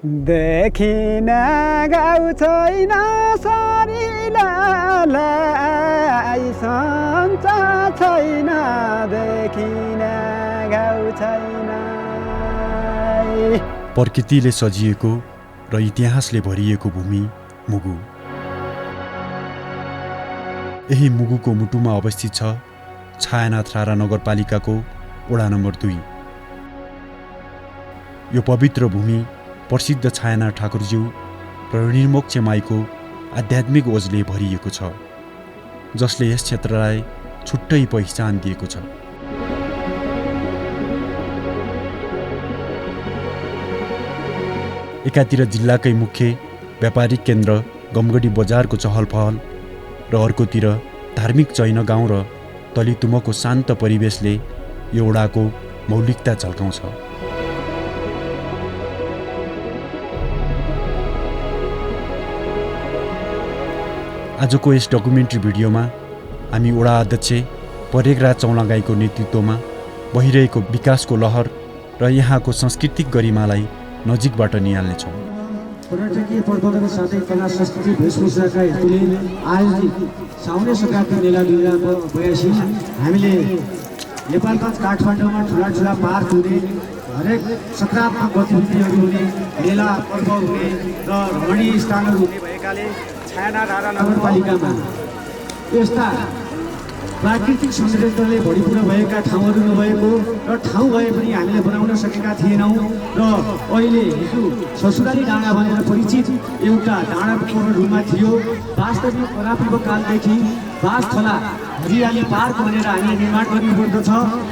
देखिन गाउँ छैन शरीरलाई सञ्च छैन देखिन गाउँ छैन। प्रकृतिले सजिएको र इतिहासले भरिएको भूमि मुगु। यही मुगुको मुटुमा अवस्थित छ छायानाथ राणा नगरपालिकाको वडा नम्बर 2। यो पवित्र भूमि प्रसिद्ध छायानाथ ठाकुरज्यू र निर्मोक्ष माईको आध्यात्मिक ओजले भरिएको छ, जसले यस क्षेत्रलाई छुट्टै पहिचान दिएको छ। एकातिर जिल्लाकै मुख्य व्यापारिक केन्द्र गमगढी बजारको चहलपहल र अर्कोतिर धार्मिक चैन गाउँ र तलितुमको शान्त परिवेशले यो वडाको मौलिकता झल्काउँछ। आजको यस डकुमेन्ट्री भिडियोमा हामी वडा अध्यक्ष परेगराज चौलागाईको नेतृत्वमा बहिरहेको विकासको लहर र यहाँको सांस्कृतिक गरिमालाई नजिकबाट निहाल्नेछौँ। पर्यटकीय पर्यटनको साथै कला संस्कृति वेशभूषाका हेतुले आयोजित साउने सङ्क्रान्ति मेला 2082 हामीले नेपालगञ्ज काठमाडौँमा ठुला पार्क हुने, हरेक सकारात्मक गतिविधिहरू हुने, मेला पर्व हुने र रमणीय स्थानहरू हुने भएकाले छायानाथ राणा नगरपालिकामा यस्ता प्राकृतिक सौन्दर्यले भरिपूर्ण भएका ठाउँहरू नभएको र ठाउँ भए पनि हामीले बनाउन सकेका थिएनौँ र अहिले हिजो ससुराली डाँडा भनेर परिचित एउटा डाँडाको रूपमा थियो। वास्तविक परापूर्व कालदेखि बासथला हरियाली पार्क भनेर हामीले निर्माण गर्नुपर्दछ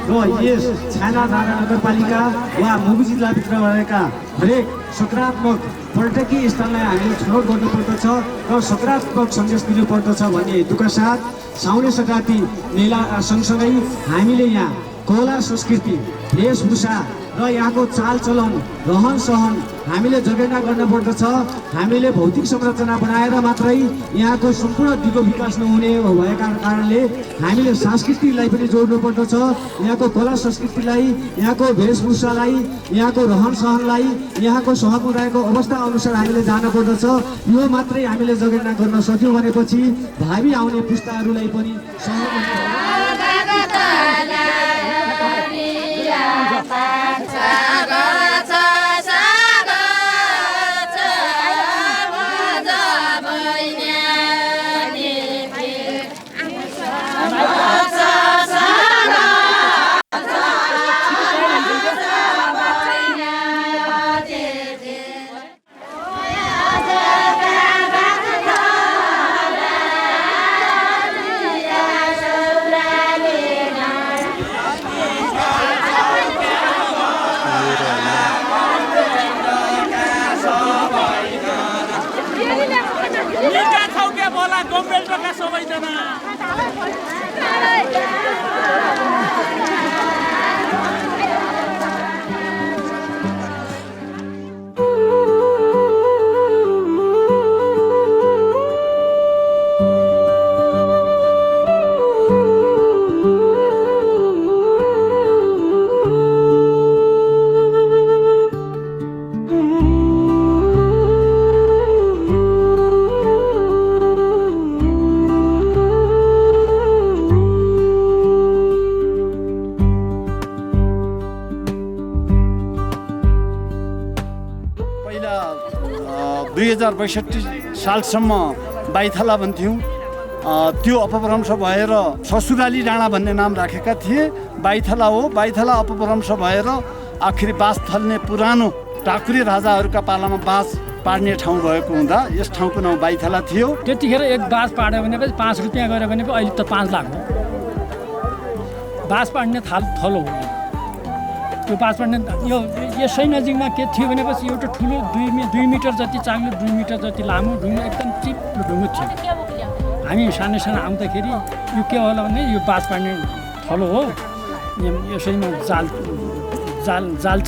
र यस छायानाथ राणा नगरपालिका वा मुगु जिल्लाभित्र भएका हरेक सकारात्मक पर्यटकीय स्थललाई हामीले छनौट गर्नुपर्दछ र सकारात्मक सन्देश दिनुपर्दछ भन्ने हेतुका साथ साउने सङ्क्रान्ति मेला सँगसँगै हामीले यहाँ कला संस्कृति वेशभूषा र यहाँको चालचलन रहन सहन हामीले जगेर्ना गर्नुपर्दछ। हामीले भौतिक संरचना बनाएर मात्रै यहाँको सम्पूर्ण दिगो विकास नहुने भएका कारणले हामीले संस्कृतिलाई पनि जोड्नु पर्दछ। यहाँको कला संस्कृतिलाई, यहाँको वेशभूषालाई, यहाँको रहन सहनलाई, यहाँको समुदायको अवस्था अनुसार हामीले जानु पर्दछ। यो मात्रै हामीले जगेर्ना गर्न सक्यौँ भनेपछि भावी आउने पुस्ताहरूलाई पनि पहिला 2062 सालसम्म बाइथला भन्थ्यौँ। त्यो अपभ्रंश भएर ससुराली डाँडा भन्ने नाम राखेका थिए। बाइथला हो, बाइथला अपभ्रंश भएर आखिरी बास थल्ने पुरानो टाकुरे राजाहरूका पालामा बास पाड्ने ठाउँ भएको हुँदा यस ठाउँको नाउँ बाइथला थियो। त्यतिखेर एक बास पाड्यो भने पनि 5 रुपियाँ गऱ्यो भने पनि अहिले त 5 लाख हो। बास पाड्ने थलो हो यो बास पाड्ने। यो यसै नजिकमा के थियो भनेपछि एउटा ठुलो 2 मिटर जति चाग्लो 2 मिटर जति लामो ढुङ्गा एकदम चिप्लो ढुङ्गा थियो। हामी सानो आउँदाखेरि यो के होला भने यो बास पाड्ने थलो हो। यसैमा जाल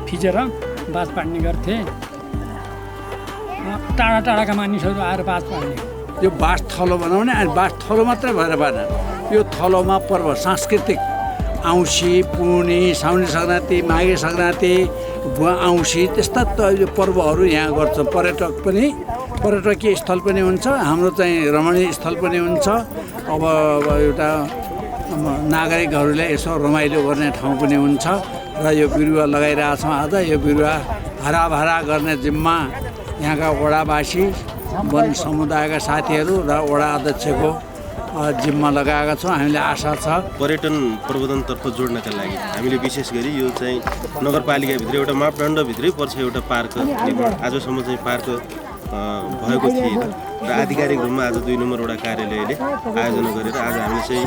फिजेर बास पाड्ने गर्थे। टाढा टाढाका मानिसहरू आएर बास पाड्ने। यो बास थलो बनाउने अनि बास थलो मात्रै भएर भएन, यो थलोमा पर्व सांस्कृतिक औँसी पुर्णे साउने सङ्क्रान्ति माघे सङ्क्रान्ति औँसी त्यस्ता पर्वहरू यहाँ गर्छ। पर्यटकीय स्थल पनि हुन्छ, हाम्रो चाहिँ रमणीय स्थल पनि हुन्छ। अब एउटा नागरिकहरूले यसो रमाइलो गर्ने ठाउँ पनि हुन्छ र यो बिरुवा लगाइरहेछौँ। आज यो बिरुवा हराभरा गर्ने जिम्मा यहाँका वडावासी, वन समुदायका साथीहरू र वडा अध्यक्षको जिम्मा लगाएका छौँ। हामीले आशा छ पर्यटन प्रबन्धनतर्फ जोड्नका लागि हामीले विशेष गरी यो चाहिँ नगरपालिकाभित्र एउटा मापदण्डभित्रै पर्छ एउटा पार्क निर्माण। आजसम्म चाहिँ पार्क भएको थिएन र आधिकारिक रूपमा आज 2 नम्बर वडा कार्यालयले आयोजना गरेर आज हामीले चाहिँ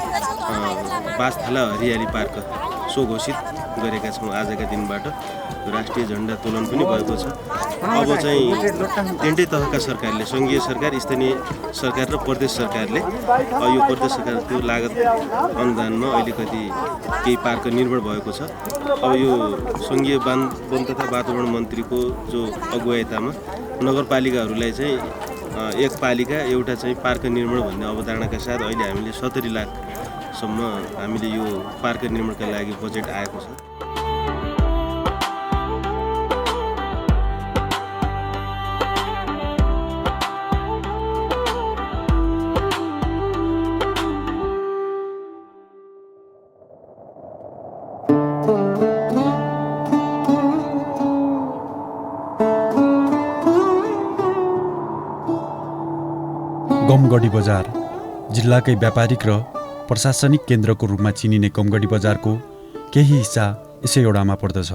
बासथला हरियाली पार्क सो घोषित गरेका छौँ। आजका दिनबाट राष्ट्रिय झन्डा तोलन पनि भएको छ। अब चाहिँ तिनटै तहका सरकारले, सङ्घीय सरकार, स्थानीय सरकार र प्रदेश सरकारले यो प्रदेश सरकारको लागत अनुदानमा अहिले केही पार्क निर्माण भएको छ। अब यो सङ्घीय वन तथा वातावरण मन्त्रीको जो अगुवाइतामा नगरपालिकाहरूलाई चाहिँ एक पालिका एउटा चाहिँ पार्क निर्माण भन्ने अवधारणाका साथ अहिले हामीले 70 लाखसम्म हामीले यो पार्क निर्माणका लागि बजेट आएको छ। गमगढी बजार जिल्लाकै व्यापारिक र प्रशासनिक केन्द्रको रूपमा चिनिने गमगढी बजारको केही हिस्सा यसै वडामा पर्दछ।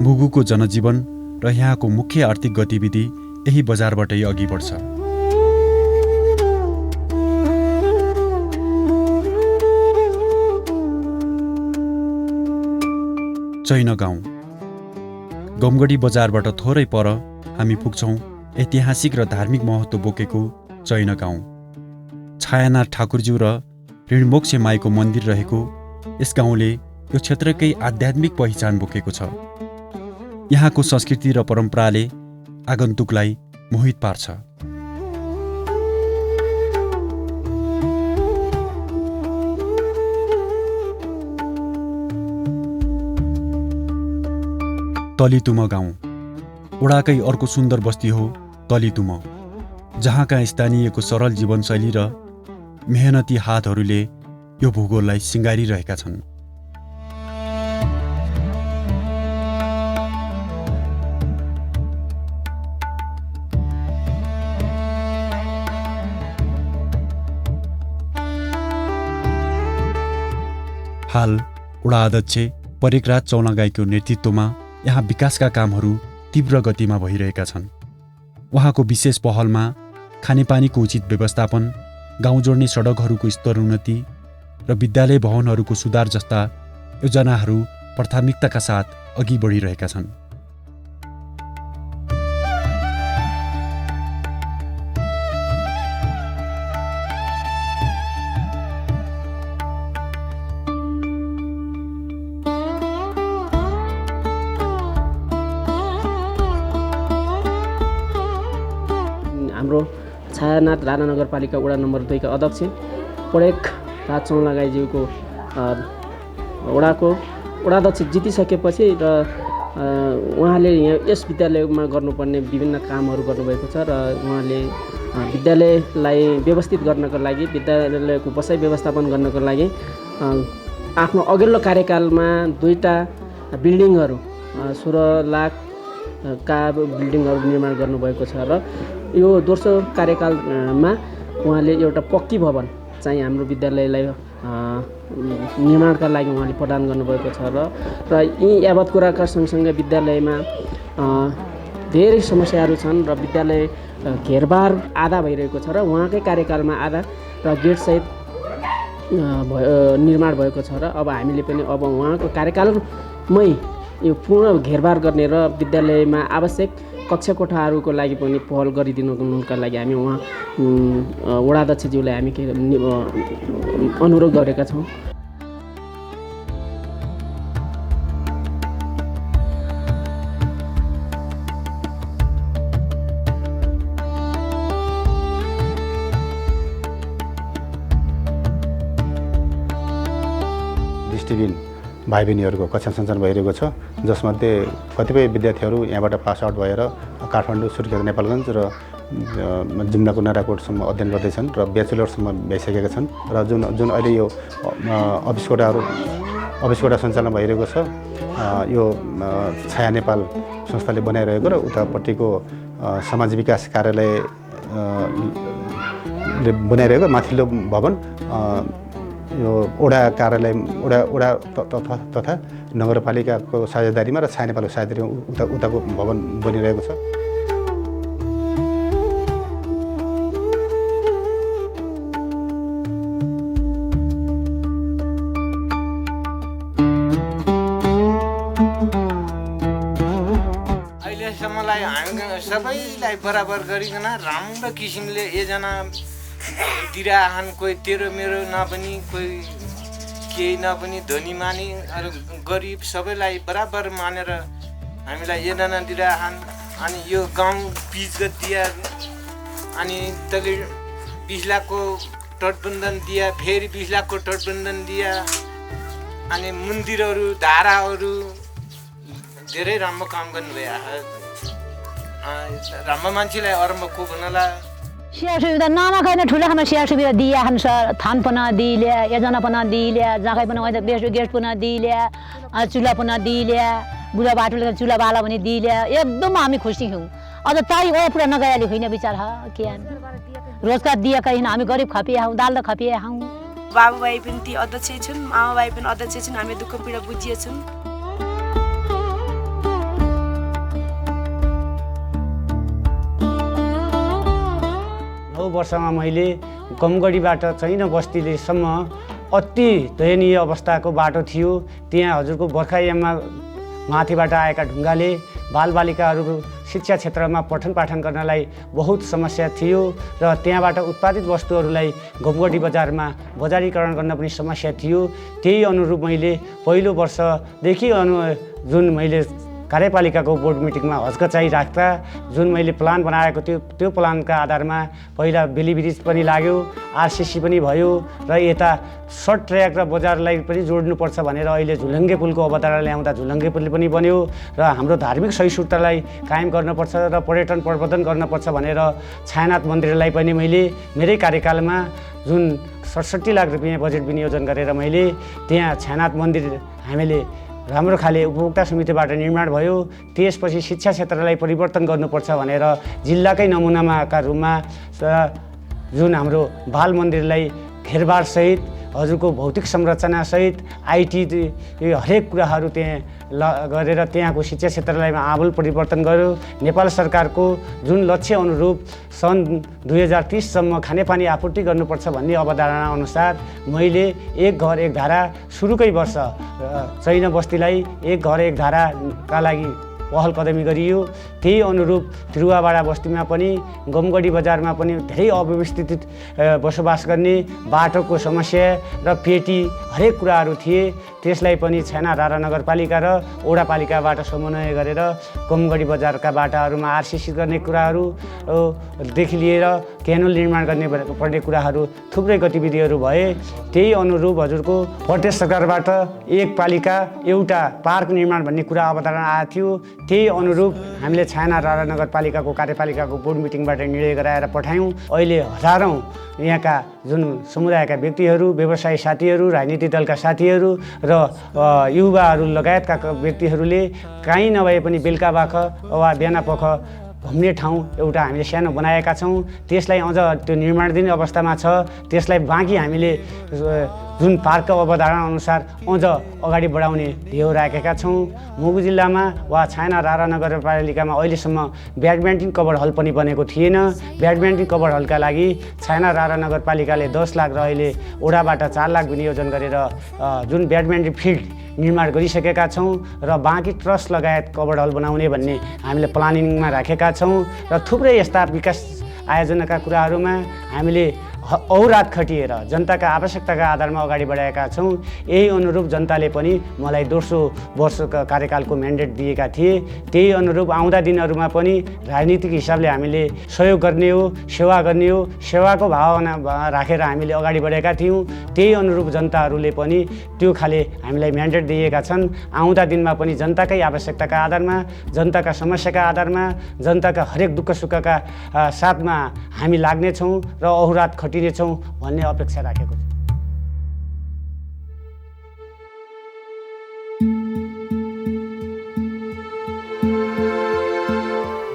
मुगुको जनजीवन र यहाँको मुख्य आर्थिक गतिविधि यही बजारबाटै अघि बढ्छ। चैन गाउँ गमगढी बजारबाट थोरै पर हामी पुग्छौँ ऐतिहासिक र धार्मिक महत्त्व बोकेको चैन गाउँ। छायानाथ ठाकुरज्यू र ऋणमोक्ष माईको मन्दिर रहेको यस गाउँले यो क्षेत्रकै आध्यात्मिक पहिचान बोकेको छ। यहाँको संस्कृति र परम्पराले आगन्तुकलाई मोहित पार्छ। तलितुम गाउँ वडाकै अर्को सुन्दर बस्ती हो तलितुम, जहाँका स्थानीयको सरल जीवनशैली र मेहनती हातहरूले यो भूगोललाई सिँगारिरहेका छन्। हाल वडा अध्यक्ष परेकराज चौलागाईको नेतृत्वमा यहाँ विकासका कामहरू तीव्र गतिमा भइरहेका छन्। उहाँको विशेष पहलमा खानेपानीको उचित व्यवस्थापन, गाउँ जोड्ने सडकहरूको स्तरोन्नति र विद्यालय भवनहरूको सुधार जस्ता योजनाहरू प्राथमिकताका साथ अघि बढिरहेका छन्। हाम्रो छायानाथ राणा नगरपालिका वडा नम्बर 2 का अध्यक्ष परेकराज चौलागाईज्यूको वडाध्यक्ष जितिसकेपछि र उहाँले यस विद्यालयमा गर्नुपर्ने विभिन्न कामहरू गर्नुभएको छ र उहाँले विद्यालयलाई व्यवस्थित गर्नको लागि, विद्यालयको बसाइ व्यवस्थापन गर्नको लागि आफ्नो अघिल्लो कार्यकालमा 2टा बिल्डिङहरू 16 लाख का बिल्डिङहरू निर्माण गर्नुभएको छ र यो दोस्रो कार्यकालमा उहाँले एउटा पक्की भवन चाहिँ हाम्रो विद्यालयलाई निर्माणका लागि उहाँले प्रदान गर्नुभएको छ र यी यावत कुराका सँगसँगै विद्यालयमा धेरै समस्याहरू छन् र विद्यालय घेरबार आधा भइरहेको छ र उहाँकै कार्यकालमा आधा र गेटसहित निर्माण भएको छ र अब हामीले पनि अब उहाँको कार्यकालमै यो पूर्ण घेरबार गर्ने र विद्यालयमा आवश्यक कक्षा कोठाहरूको लागि पनि पहल गरिदिनुका लागि हामी उहाँ वडाध्यक्षज्यूलाई हामी अनुरोध गरेका छौँ। दृष्टिबिन भाइ बहिनीहरूको कक्षा सञ्चालन भइरहेको छ, जसमध्ये कतिपय विद्यार्थीहरू यहाँबाट पास आउट भएर काठमाडौँ, सुर्खेत, नेपालगञ्ज र जुम्लाको नाराकोटसम्म अध्ययन गर्दैछन् र ब्याचलरसम्म भइसकेका छन्। र जुन अहिले यो अफिस कोटा सञ्चालन भइरहेको छ, यो छाया नेपाल संस्थाले बनाइरहेको र उतापट्टिको समाज विकास कार्यालयले बनाइरहेको माथिल्लो भवन यो ओडा कार्यालय ओडा तथा नगरपालिकाको साझेदारीमा र छाया नेपालको साझेदारीमा उताको भवन बनिरहेको छ। अहिलेसम्मलाई हामी सबैलाई बराबर गरिकन राम्रो किसिमले एकजना दिइरहन, कोही तेरो मेरो नपनि, कोही केही नपनि, धनी मानी गरिब सबैलाई बराबर मानेर हामीलाई एकजना दिइरहन। अनि यो गाउँ पिच दिया, अनि तले 20 लाखको तटबन्धन दिया, फेरि 20 लाखको तटबन्धन दिया, अनि मन्दिरहरू धाराहरू धेरै राम्रो काम गर्नुभयो। राम्रो मान्छेलाई अरम्भ को भन्नला सेवा सुविधा नाना खाने ठुला खाना सेवा सुविधा दिया हन सर, थान पना दिल्या, योजना पना दिल्या, जहाँ पना वहाँ गेस्ट पना दिल्या, चुल्हा पना दिल्या, बुढा बाटोले चुल्हा बाला भने दिल्या, एकदम हामी खुसी हौँ। अझ ताई ओ पुरा नगयाली होइन विचार के रोजगार दिया कहीं हामी गरिब खपिया हौँ, दाल खपिया हौँ। बाबुभाइ पनि ती अध्यक्ष छन्, आमाभाइ पनि अध्यक्ष छन्, हामी दुःख पीडा बुझिएछौँ। 9 वर्षमा मैले गमगढीबाट चैन बस्तीलेसम्म अति दयनीय अवस्थाको बाटो थियो। त्यहाँ हजुरको बर्खायाममा माथिबाट आएका ढुङ्गाले बालबालिकाहरूको शिक्षा क्षेत्रमा पठन पाठन गर्नलाई बहुत समस्या थियो र त्यहाँबाट उत्पादित वस्तुहरूलाई गमगढी बजारमा बजारीकरण गर्न पनि समस्या थियो। त्यही अनुरूप मैले पहिलो वर्षदेखि जुन मैले कार्यपालिकाको बोर्ड मिटिङमा हचकचाइ राख्दा जुन मैले प्लान बनाएको थियो, त्यो प्लानका आधारमा पहिला बेली ब्रिज पनि लाग्यो, आरसिसी पनि भयो र यता सर्ट ट्र्याक र बजारलाई पनि जोड्नुपर्छ भनेर अहिले झुलङ्गे पुलको अवधारणा ल्याउँदा झुलङ्गे पुल पनि बन्यो र हाम्रो धार्मिक सहिष्णुतालाई कायम गर्नुपर्छ र पर्यटन प्रवर्धन गर्नुपर्छ भनेर छायानाथ मन्दिरलाई पनि मैले मेरै कार्यकालमा जुन 67 लाख रुपियाँ बजेट विनियोजन गरेर मैले त्यहाँ छायानाथ मन्दिर हामीले राम्रो खाले उपभोक्ता समितिबाट निर्माण भयो। त्यसपछि शिक्षा क्षेत्रलाई परिवर्तन गर्नुपर्छ भनेर जिल्लाकै नमुनाका रूपमा जुन हाम्रो बाल मन्दिरलाई घेरबारसहित हजुरको भौतिक संरचनासहित आइटी हरेक कुराहरू त्यहाँ गरेर त्यहाँको शिक्षा क्षेत्रलाई आमूल परिवर्तन गर्यो। नेपाल सरकारको जुन लक्ष्य अनुरूप सन् 2030 सम्म खानेपानी आपूर्ति गर्नुपर्छ भन्ने अवधारणा अनुसार मैले एक घर एक धारा सुरुकै वर्ष चैन बस्तीलाई एक घर एक धाराका लागि पहल कदमी गरियो। त्यही अनुरूप त्रिवाबाडा बस्तीमा पनि गमगढी बजारमा पनि धेरै अव्यवस्थित बसोबास गर्ने बाटोको समस्या र पेटी हरेक कुराहरू थिए। त्यसलाई पनि छाना रारा नगरपालिका र ओडापालिकाबाट समन्वय गरेर गमगढी बजारका बाटाहरूमा आरसिसी गर्ने कुराहरू देखि लिएर क्यानल निर्माण गर्ने पर्ने कुराहरू थुप्रै गतिविधिहरू भए। त्यही अनुरूप हजुरको प्रदेश सरकारबाट एक पालिका एउटा पार्क निर्माण भन्ने कुरा अवधारणा आएको थियो। त्यही अनुरूप हामीले छाना रारा नगरपालिकाको कार्यपालिकाको बोर्ड मिटिङबाट निर्णय गराएर पठायौँ। अहिले हजारौँ यहाँका जुन समुदायका व्यक्तिहरू, व्यवसायी साथीहरू, राजनीतिक दलका साथीहरू र युवाहरू लगायतका व्यक्तिहरूले कहीँ नभए पनि बेलुकाबाख वा बिहानपख घुम्ने ठाउँ एउटा हामीले सानो बनाएका छौँ। त्यसलाई अझ त्यो निर्माणाधीन अवस्थामा छ। त्यसलाई बाँकी हामीले जुन पार्कको अवधारणा अनुसार अझ अगाडि बढाउने ध्येय राखेका छौँ। मुगु जिल्लामा वा छाना रारा नगरपालिकामा अहिलेसम्म ब्याडमिन्टन कभर हल पनि बनेको थिएन। ब्याडमिन्टन कभर हलका लागि छाना रारा नगरपालिकाले 10 लाख र अहिले ओडाबाट 4 लाख विनियोजन गरेर जुन ब्याडमिन्टन फिल्ड निर्माण गरिसकेका छौँ र बाँकी ट्रस्ट लगायत कभर हल बनाउने भन्ने हामीले प्लानिङमा राखेका छौँ। र थुप्रै यस्ता विकास आयोजनाका कुराहरूमा हामीले औरात खटिएर जनताका आवश्यकताका आधारमा अगाडि बढाएका छौँ। यही अनुरूप जनताले पनि मलाई दोस्रो वर्षको कार्यकालको म्यान्डेट दिएका थिए। त्यही अनुरूप आउँदा दिनहरूमा पनि राजनीतिक हिसाबले हामीले सहयोग गर्ने हो, सेवा गर्ने हो, सेवाको भावना राखेर हामीले अगाडि बढेका थियौँ। त्यही अनुरूप जनताहरूले पनि त्यो खाले हामीलाई म्यान्डेट दिएका छन्। आउँदा दिनमा पनि जनताकै आवश्यकताका आधारमा, जनताका समस्याका आधारमा, जनताका हरेक दुःख सुखका साथमा हामी लाग्नेछौँ र अहोरात खटिनेछौँ भन्ने अपेक्षा राखेको छु।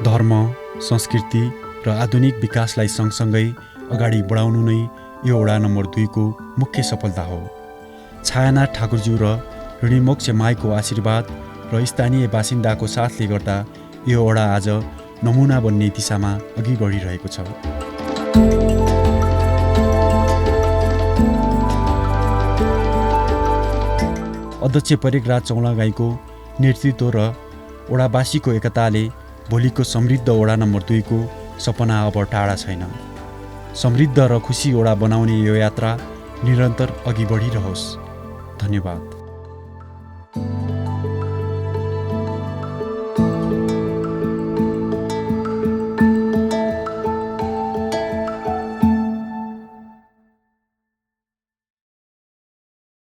धर्म, संस्कृति र आधुनिक विकासलाई सँगसँगै अगाडि बढाउनु नै यो वडा नम्बर 2 को मुख्य सफलता हो। छायानाथ ठाकुरज्यू र ऋणिमोक्ष माईको आशीर्वाद र स्थानीय बासिन्दाको साथले गर्दा यो वडा आज नमुना बन्ने दिशामा अघि बढिरहेको छ। अध्यक्ष परेकराज चौलागाईको नेतृत्व र वडावासीको एकताले भोलिको समृद्ध वडा नम्बर 2 को सपना अब टाढा छैन। समृद्ध र खुसी वडा बनाउने यो यात्रा निरन्तर अघि बढिरहोस्। धन्यवाद।